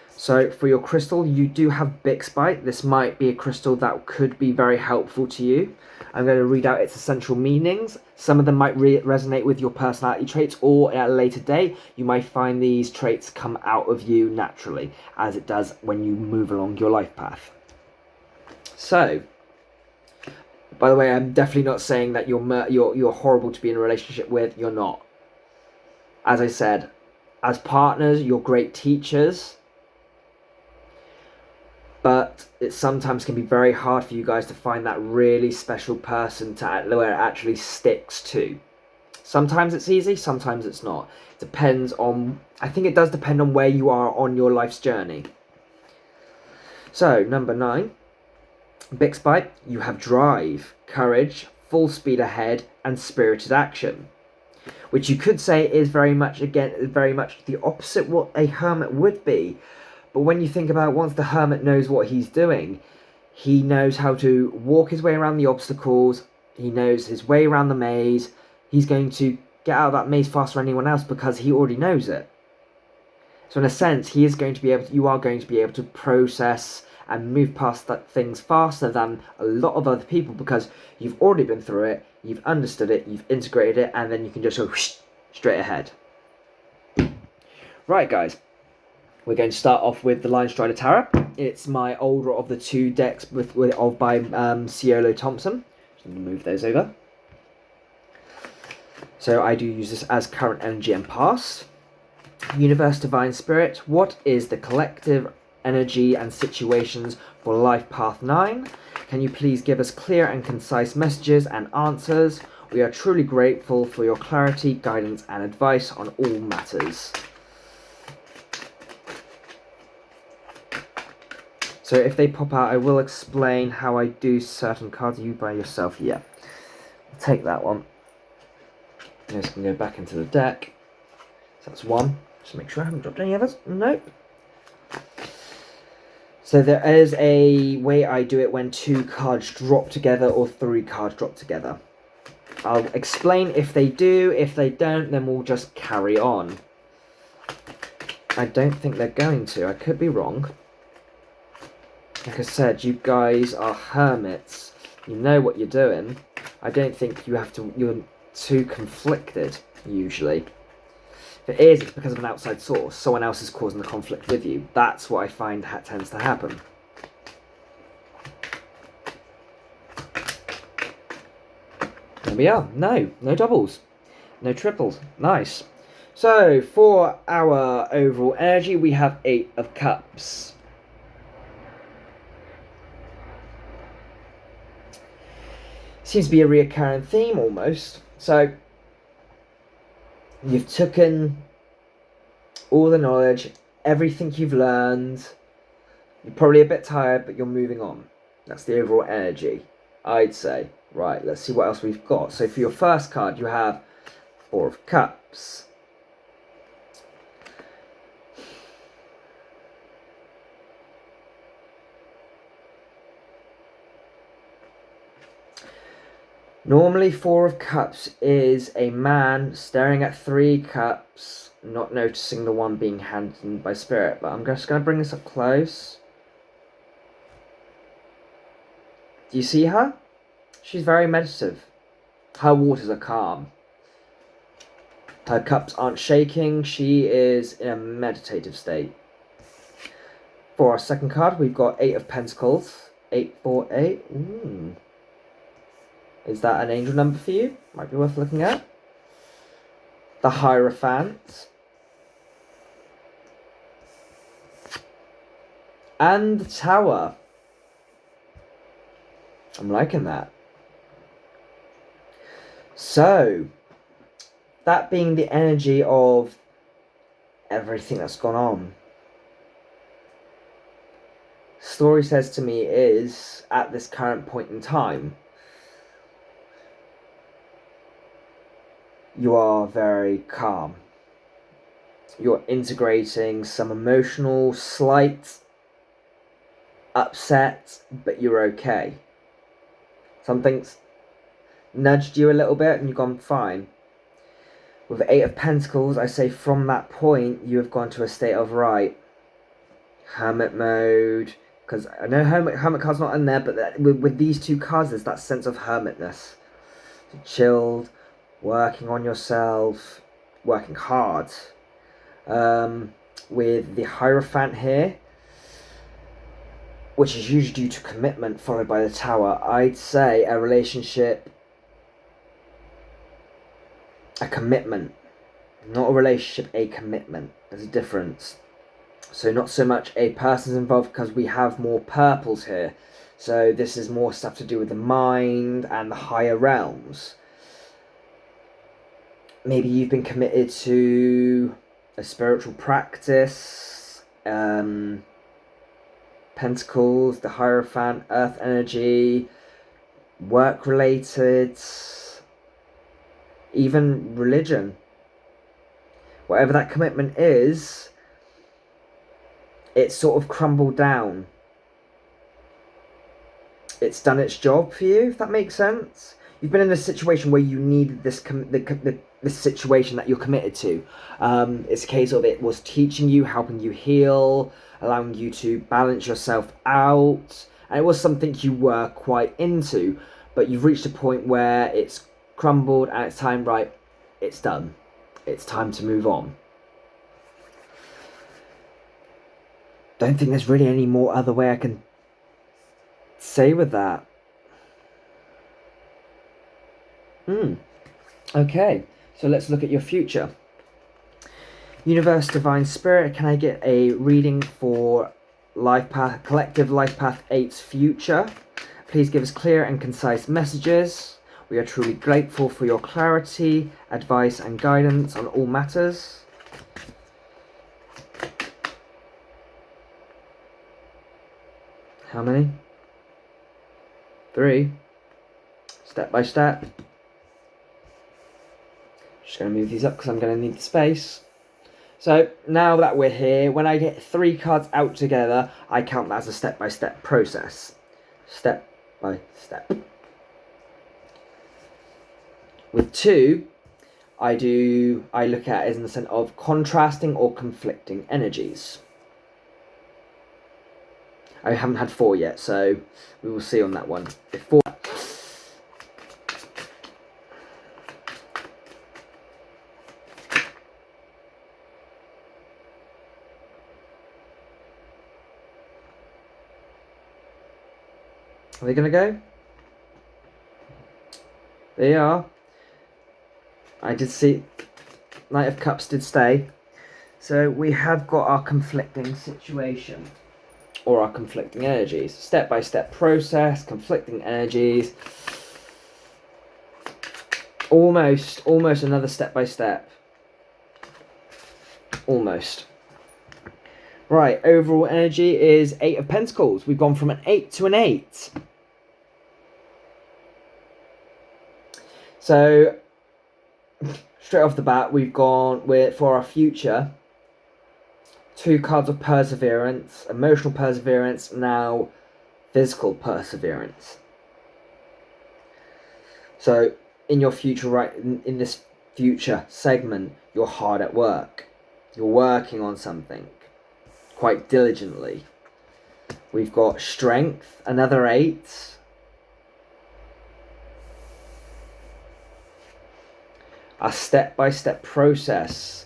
So for your crystal, you do have Bixbite. This might be a crystal that could be very helpful to you. I'm going to read out its essential meanings. Some of them might resonate with your personality traits, or at a later date, you might find these traits come out of you naturally, as it does when you move along your life path. So, by the way, I'm definitely not saying that you're horrible to be in a relationship with. You're not. As I said, as partners, you're great teachers. But it sometimes can be very hard for you guys to find that really special person where it actually sticks to. Sometimes it's easy, sometimes it's not. It depends on, I think it does depend on where you are on your life's journey. So, number 9, Bixbite, you have drive, courage, full speed ahead, and spirited action. Which you could say is very much the opposite what a hermit would be. But when you think about, once the hermit knows what he's doing, he knows how to walk his way around the obstacles, he knows his way around the maze, he's going to get out of that maze faster than anyone else because he already knows it. So in a sense, you are going to be able to process and move past things faster than a lot of other people, because you've already been through it, you've understood it, you've integrated it, and then you can just go straight ahead. Right, guys. We're going to start off with the Lion Strider Tarot. It's my older of the 2 decks by Ciolo Thompson. Just going to move those over. So I do use this as current energy and past. Universe, Divine Spirit, what is the collective energy and situations for Life Path 9? Can you please give us clear and concise messages and answers? We are truly grateful for your clarity, guidance, and advice on all matters. So if they pop out, I will explain how I do certain cards. You by yourself, yeah. I'll take that one. I'm just going to go back into the deck. So that's one. Just make sure I haven't dropped any others. Nope. So there is a way I do it when 2 cards drop together or 3 cards drop together. I'll explain if they do. If they don't, then we'll just carry on. I don't think they're going to. I could be wrong. Like I said, you guys are hermits. You know what you're doing. I don't think you're too conflicted, usually. If it is, it's because of an outside source. Someone else is causing the conflict with you. That's what I find tends to happen. There we are. No doubles. No triples. Nice. So, for our overall energy, we have 8 of Cups. Seems to be a reoccurring theme almost. So you've taken all the knowledge, everything you've learned. You're probably a bit tired, but you're moving on. That's the overall energy, I'd say. Right, let's see what else we've got. So for your first card, you have 4 of Cups. Normally 4 of Cups is a man staring at 3 cups, not noticing the one being handed in by Spirit. But I'm just going to bring this up close. Do you see her? She's very meditative. Her waters are calm. Her cups aren't shaking. She is in a meditative state. For our second card, we've got 8 of Pentacles. 848. Ooh. Is that an angel number for you? Might be worth looking at. The Hierophant. And the Tower. I'm liking that. So, that being the energy of everything that's gone on, story says to me is, at this current point in time, you are very calm. You're integrating some emotional, slight upset, but you're okay. Something's nudged you a little bit and you've gone fine. With 8 of Pentacles, I say from that point, you have gone to a state of, right, hermit mode. Because I know hermit card's not in there, but with these two cards, there's that sense of hermitness. So chilled, working on yourself, working hard. With the Hierophant here, which is usually due to commitment, followed by the Tower, I'd say a relationship, a commitment, not a relationship, a commitment. There's a difference. So not so much a person's involved, because we have more purples here. So this is more stuff to do with the mind and the higher realms. Maybe you've been committed to a spiritual practice. Pentacles, the Hierophant, Earth energy, work related, even religion. Whatever that commitment is, it's sort of crumbled down. It's done its job for you, if that makes sense. You've been in a situation where you needed this this situation that you're committed to. It's a case of it was teaching you, helping you heal, allowing you to balance yourself out, and it was something you were quite into, but you've reached a point where it's crumbled and it's time, right, it's done. It's time to move on. Don't think there's really any more other way I can say with that. Okay, so let's look at your future. Universe, Divine Spirit, can I get a reading for Life Path, Collective Life Path 8's future? Please give us clear and concise messages. We are truly grateful for your clarity, advice and guidance on all matters. How many? 3. Step by step. Just going to move these up because I'm going to need the space. So now that we're here, when I get 3 cards out together, I count that as a step-by-step process. Step by step. With 2, I look at it in the sense of contrasting or conflicting energies. I haven't had 4 yet, so we will see on that one. Before. Are they going to go? They are. I did see Knight of Cups did stay. So we have got our conflicting situation. Or our conflicting energies. Step-by-step process, conflicting energies. Almost another step-by-step. Almost. Right, overall energy is 8 of Pentacles. We've gone from an 8 to an 8. So, straight off the bat, we've gone with, for our future, 2 cards of perseverance, emotional perseverance, now physical perseverance. So, in your future, right, in this future segment, you're hard at work. You're working on something quite diligently. We've got strength, another 8. a step-by-step process.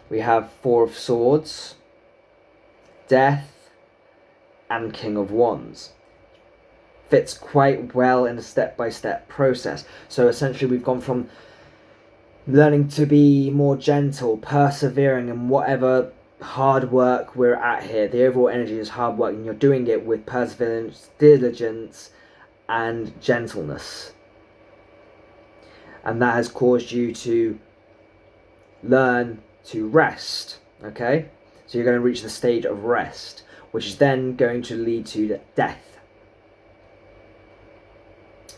We have Four of Swords, Death, and King of Wands. Fits quite well in a step-by-step process. So essentially we've gone from learning to be more gentle, persevering in whatever hard work we're at here. The overall energy is hard work, and you're doing it with perseverance, diligence, and gentleness. And that has caused you to learn to rest, okay? So you're going to reach the stage of rest, which is then going to lead to death.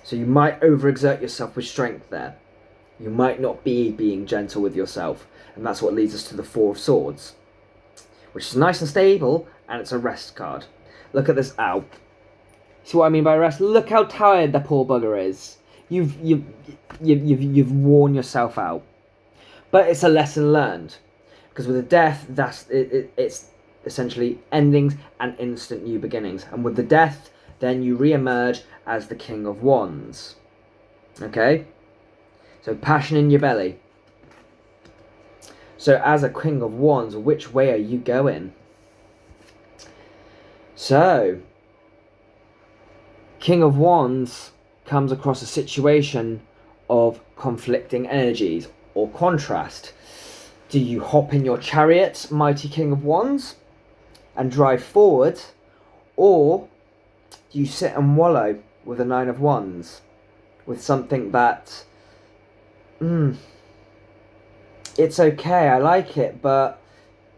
So you might overexert yourself with strength there. You might not be being gentle with yourself. And that's what leads us to the Four of Swords, which is nice and stable, and it's a rest card. Look at this owl. See what I mean by rest? Look how tired the poor bugger is. You've worn yourself out. But it's a lesson learned. Because with the death, it's essentially endings and instant new beginnings. And with the death, then you re-emerge as the King of Wands. Okay? So passion in your belly. So as a King of Wands, which way are you going? So, King of Wands comes across a situation of conflicting energies or contrast. Do you hop in your chariot, mighty King of Wands, and drive forward? Or do you sit and wallow with a Nine of Wands? With something that, it's okay, I like it, but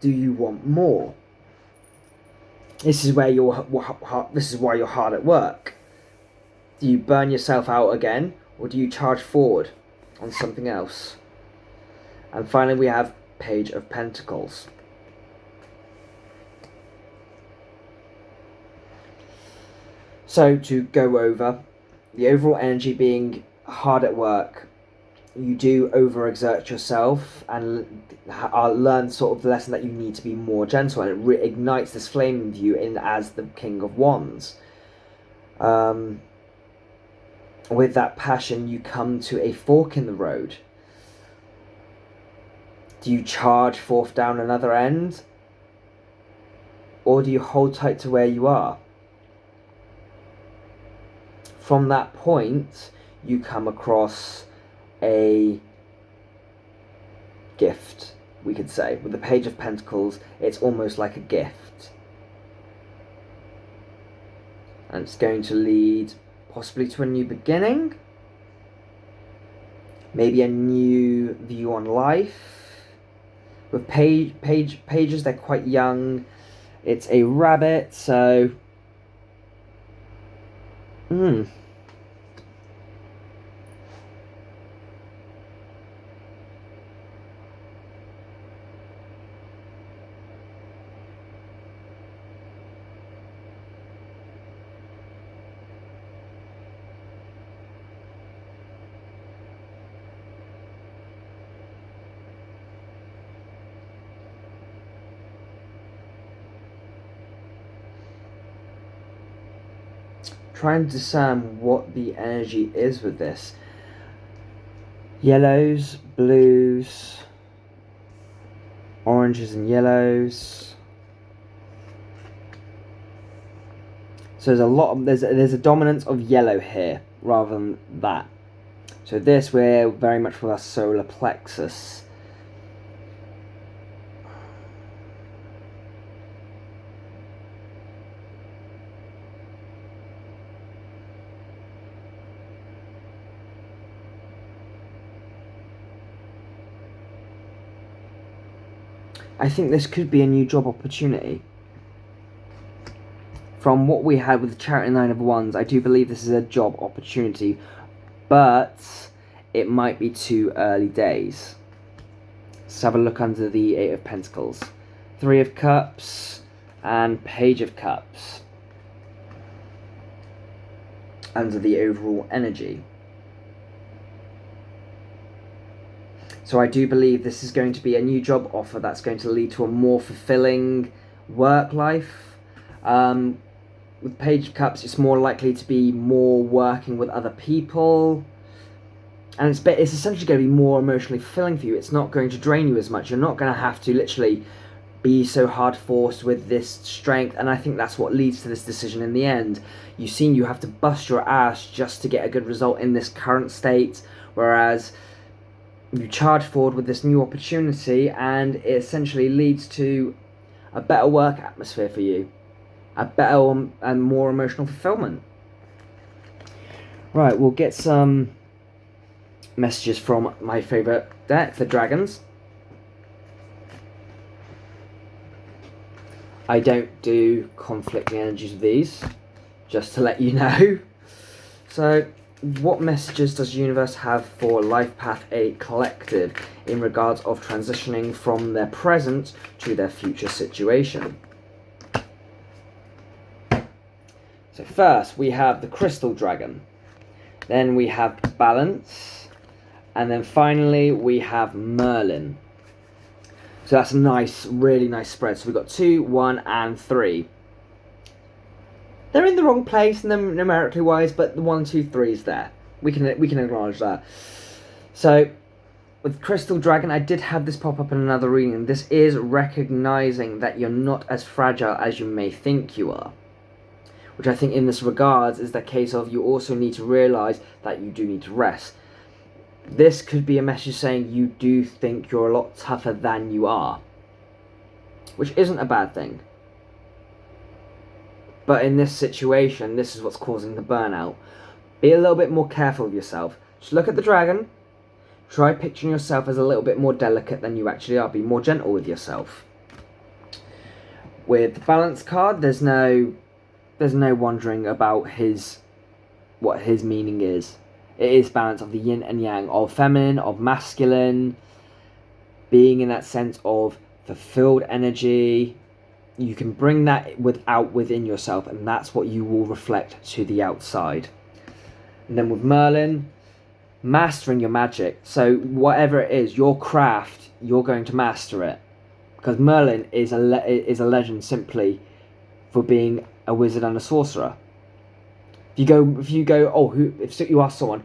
do you want more? This is where this is why you're hard at work. Do you burn yourself out again, or do you charge forward on something else? And finally we have Page of Pentacles. So to go over, the overall energy being hard at work, you do overexert yourself and learn sort of the lesson that you need to be more gentle, and it reignites this flame in you in as the King of Wands. With that passion, you come to a fork in the road. Do you charge forth down another end? Or do you hold tight to where you are? From that point, you come across a gift, we could say. With the Page of Pentacles, it's almost like a gift. And it's going to lead possibly to a new beginning. Maybe a new view on life. With pages, they're quite young. It's a rabbit, so... Try and discern what the energy is with this. Yellows, blues, oranges and yellows. So there's a dominance of yellow here rather than that. So this, we're very much with our solar plexus. I think this could be a new job opportunity. From what we had with the Chariot and Nine of Wands, I do believe this is a job opportunity, but it might be too early days. Let's have a look under the Eight of Pentacles. Three of Cups and Page of Cups. Under the overall energy. So I do believe this is going to be a new job offer that's going to lead to a more fulfilling work life. With Page of Cups, it's more likely to be more working with other people. And it's essentially going to be more emotionally fulfilling for you. It's not going to drain you as much. You're not going to have to literally be so hard forced with this strength, and I think that's what leads to this decision in the end. You've seen you have to bust your ass just to get a good result in this current state, whereas you charge forward with this new opportunity and it essentially leads to a better work atmosphere for you, a better and more emotional fulfillment. Right, we'll get some messages from my favourite deck, the dragons. I don't do conflicting energies with these, just to let you know. So, what messages does the universe have for Life Path 8 Collective in regards of transitioning from their present to their future situation? So first, we have the Crystal Dragon. Then we have Balance. And then finally, we have Merlin. So that's a nice, really nice spread. So we've got 2, 1, and 3. They're in the wrong place, numerically wise, but the 1, 2, 3 is there. We can acknowledge that. So with Crystal Dragon, I did have this pop up in another reading. This is recognizing that you're not as fragile as you may think you are, which I think in this regards is the case of you also need to realize that you do need to rest. This could be a message saying you do think you're a lot tougher than you are, which isn't a bad thing. But in this situation, this is what's causing the burnout. Be a little bit more careful of yourself. Just look at the dragon. Try picturing yourself as a little bit more delicate than you actually are. Be more gentle with yourself. With the Balance card, there's no wondering about what his meaning is. It is balance of the yin and yang, of feminine, of masculine, being in that sense of fulfilled energy. You can bring that within yourself, and that's what you will reflect to the outside. And then with Merlin, mastering your magic. So whatever it is, your craft, you're going to master it. Because Merlin is a legend simply for being a wizard and a sorcerer. If you ask someone,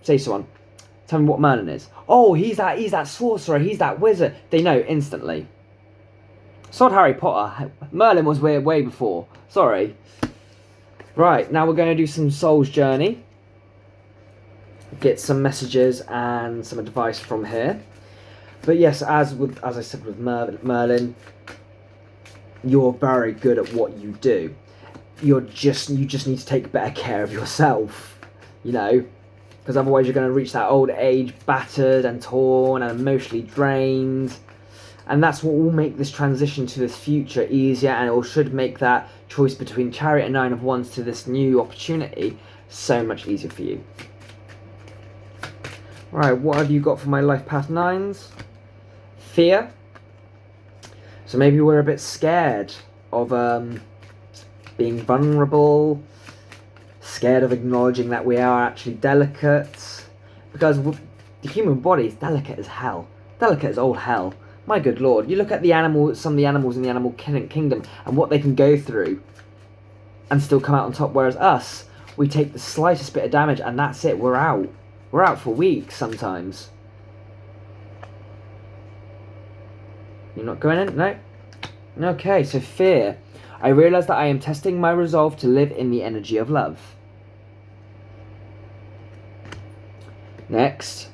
tell me what Merlin is. Oh, he's that sorcerer, he's that wizard. They know instantly. Sod Harry Potter. Merlin was way before. Sorry. Right, now we're going to do some Soul's Journey. Get some messages and some advice from here. But yes, as I said with Merlin, you're very good at what you do. You just need to take better care of yourself, because otherwise you're going to reach that old age battered and torn and emotionally drained. And that's what will make this transition to this future easier, and it should make that choice between Chariot and 9 of Wands to this new opportunity so much easier for you. Right, what have you got for my Life Path 9s? Fear. So maybe we're a bit scared of being vulnerable, scared of acknowledging that we are actually delicate, because the human body is delicate as hell. Delicate as old hell. My good lord, you look at some of the animals in the animal kingdom and what they can go through and still come out on top, whereas us, we take the slightest bit of damage and that's it, we're out. We're out for weeks sometimes. You're not going in? No? Okay, so fear. I realise that I am testing my resolve to live in the energy of love. Next,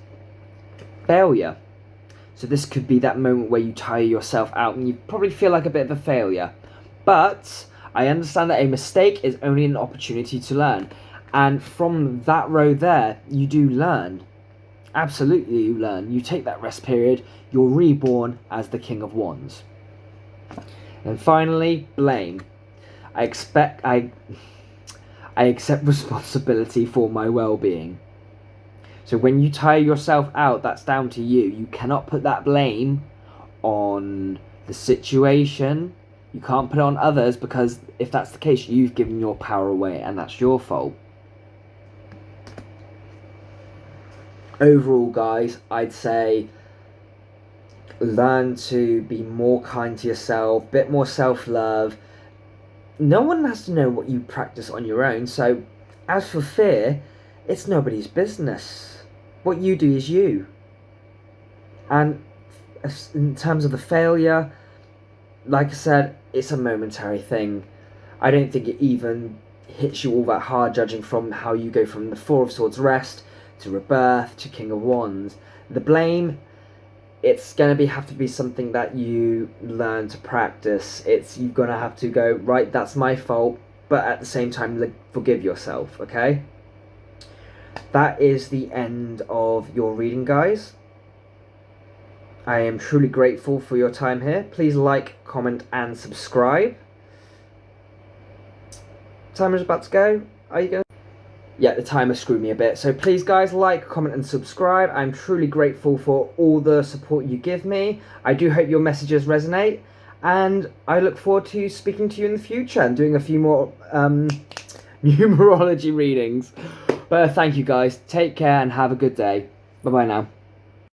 failure. So this could be that moment where you tire yourself out and you probably feel like a bit of a failure. But I understand that a mistake is only an opportunity to learn. And from that row there, you do learn. Absolutely you learn. You take that rest period, you're reborn as the King of Wands. And finally, blame. I accept responsibility for my well-being. So when you tire yourself out, that's down to you. You cannot put that blame on the situation. You can't put it on others, because if that's the case, you've given your power away and that's your fault. Overall, guys, I'd say learn to be more kind to yourself, a bit more self-love. No one has to know what you practice on your own, so as for fear, it's nobody's business. What you do is you. And in terms of the failure, like I said, it's a momentary thing. I don't think it even hits you all that hard, judging from how you go from the Four of Swords rest to Rebirth to King of Wands. The blame, it's going to have to be something that you learn to practice. You're going to have to go, right, that's my fault, but at the same time, forgive yourself, okay? That is the end of your reading, guys. I am truly grateful for your time here. Please like, comment, and subscribe. Timer's about to go. Are you going to... Yeah, the timer screwed me a bit. So please, guys, like, comment, and subscribe. I'm truly grateful for all the support you give me. I do hope your messages resonate. And I look forward to speaking to you in the future and doing a few more numerology readings. But thank you, guys. Take care and have a good day. Bye-bye now.